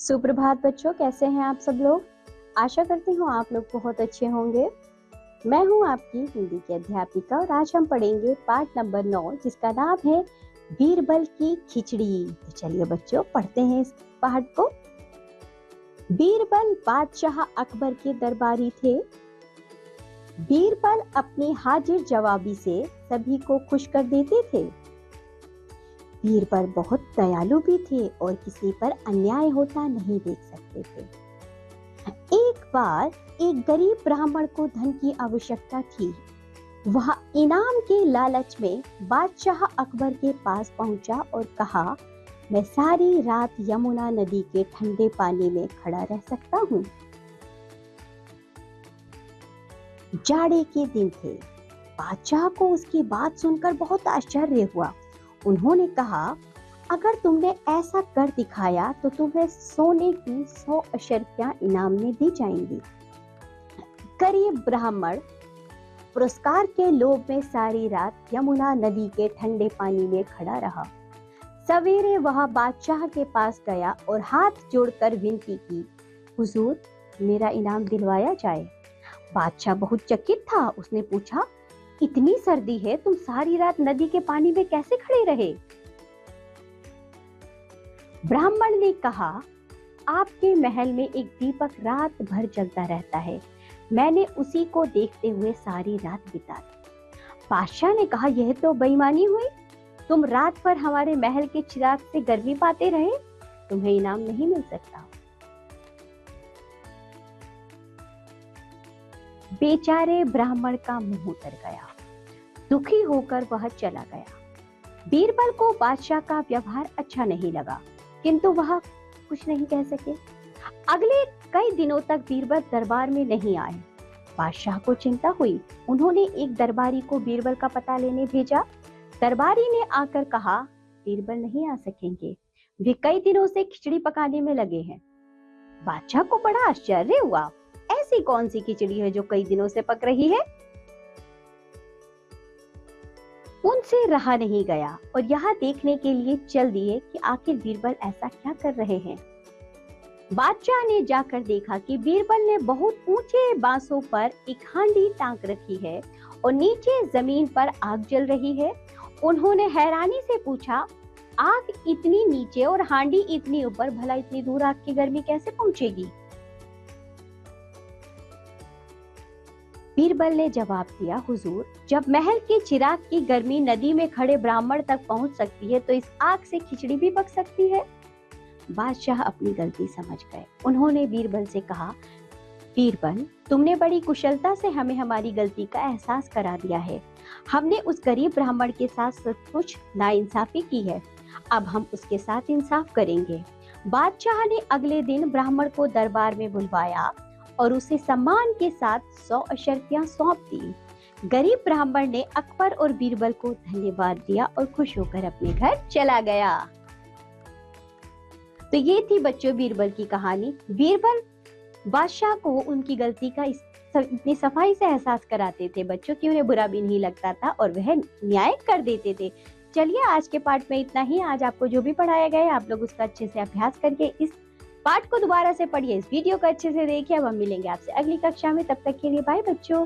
सुप्रभात बच्चों, कैसे हैं आप सब लोग। आशा करती हूँ आप लोग बहुत अच्छे होंगे। मैं हूँ आपकी हिंदी की अध्यापिका और आज हम पढ़ेंगे पाठ नंबर 9 जिसका नाम है बीरबल की खिचड़ी। तो चलिए बच्चों पढ़ते हैं इस पाठ को। बीरबल बादशाह अकबर के दरबारी थे। बीरबल अपनी हाजिर जवाबी से सभी को खुश कर देते थे। बीरबल बहुत दयालु भी थे और किसी पर अन्याय होता नहीं देख सकते थे। एक बार एक गरीब ब्राह्मण को धन की आवश्यकता थी। वह इनाम के लालच में बादशाह अकबर के पास पहुंचा और कहा, मैं सारी रात यमुना नदी के ठंडे पानी में खड़ा रह सकता हूँ। जाड़े के दिन थे। बादशाह को उसकी बात सुनकर बहुत आश्चर्य हुआ। उन्होंने कहा, अगर तुमने ऐसा कर दिखाया तो तुम्हें सोने की 100 अशर्फियां इनाम में दी जाएंगी। गरीब ब्राह्मण पुरस्कार के लोभ में सारी रात यमुना नदी के ठंडे पानी में खड़ा रहा। सवेरे वह बादशाह के पास गया और हाथ जोड़कर विनती की, हुजूर मेरा इनाम दिलवाया जाए। बादशाह बहुत चकित था। उसने पूछा, इतनी सर्दी है, तुम सारी रात नदी के पानी में कैसे खड़े रहे? ब्राह्मण ने कहा, आपके महल में एक दीपक रात भर जलता रहता है। मैंने उसी को देखते हुए सारी रात बिता दी। बादशाह ने कहा, यह तो बेईमानी हुई। तुम रात भर हमारे महल के चिराग से गर्मी पाते रहे, तुम्हें इनाम नहीं मिल सकता। बेचारे ब्राह्मण का मुंह उतर गया। दुखी होकर वह चला गया। बीरबल को बादशाह का व्यवहार अच्छा नहीं लगा, किंतु वह कुछ नहीं कह सके। अगले कई दिनों तक बीरबल दरबार में नहीं आए। बादशाह को चिंता हुई। उन्होंने एक दरबारी को बीरबल का पता लेने भेजा। दरबारी ने आकर कहा, बीरबल नहीं आ सकेंगे, वे कई दिनों से खिचड़ी पकाने में लगे हैं। बादशाह को बड़ा आश्चर्य हुआ। ऐसी कौन सी खिचड़ी है जो कई दिनों से पक रही है? उनसे रहा नहीं गया और यहाँ देखने के लिए चल दिए कि आखिर बीरबल ऐसा क्या कर रहे हैं। बादशाह ने जाकर देखा कि बीरबल ने बहुत ऊंचे बांसों पर एक हांडी टांग रखी है और नीचे जमीन पर आग जल रही है। उन्होंने हैरानी से पूछा, आग इतनी नीचे और हांडी इतनी ऊपर, भला इतनी दूर आग की गर्मी कैसे पहुंचेगी? बीरबल ने जवाब दिया, हुजूर जब महल के चिराग की गर्मी नदी में खड़े ब्राह्मण तक पहुंच सकती है तो इस आग से खिचड़ी भी पक सकती है। बादशाह अपनी गलती समझ गए। उन्होंने बीरबल से कहा, बीरबल तुमने बड़ी कुशलता से हमें हमारी गलती का एहसास करा दिया है। हमने उस गरीब ब्राह्मण के साथ सचमुच नाइंसाफी की है। अब हम उसके साथ इंसाफ करेंगे। बादशाह ने अगले दिन ब्राह्मण को दरबार में बुलवाया और उसे सम्मान के साथ 100 अशर्फियां सौंप दी। गरीब ब्राह्मण ने अकबर और बीरबल को धन्यवाद दिया और खुश होकर अपने घर चला गया। तो ये थी बच्चों बीरबल की कहानी। बीरबल बादशाह को उनकी गलती का इतनी सफाई से एहसास कराते थे बच्चों की उन्हें बुरा भी नहीं लगता था और वह न्याय कर देते थे। चलिए आज के पाठ में इतना ही। आज आपको जो भी पढ़ाया गया है आप लोग उसका अच्छे से अभ्यास करके इस पाठ को दोबारा से पढ़िए, इस वीडियो को अच्छे से देखिए। अब हम मिलेंगे आपसे अगली कक्षा में, तब तक के लिए बाय बच्चों।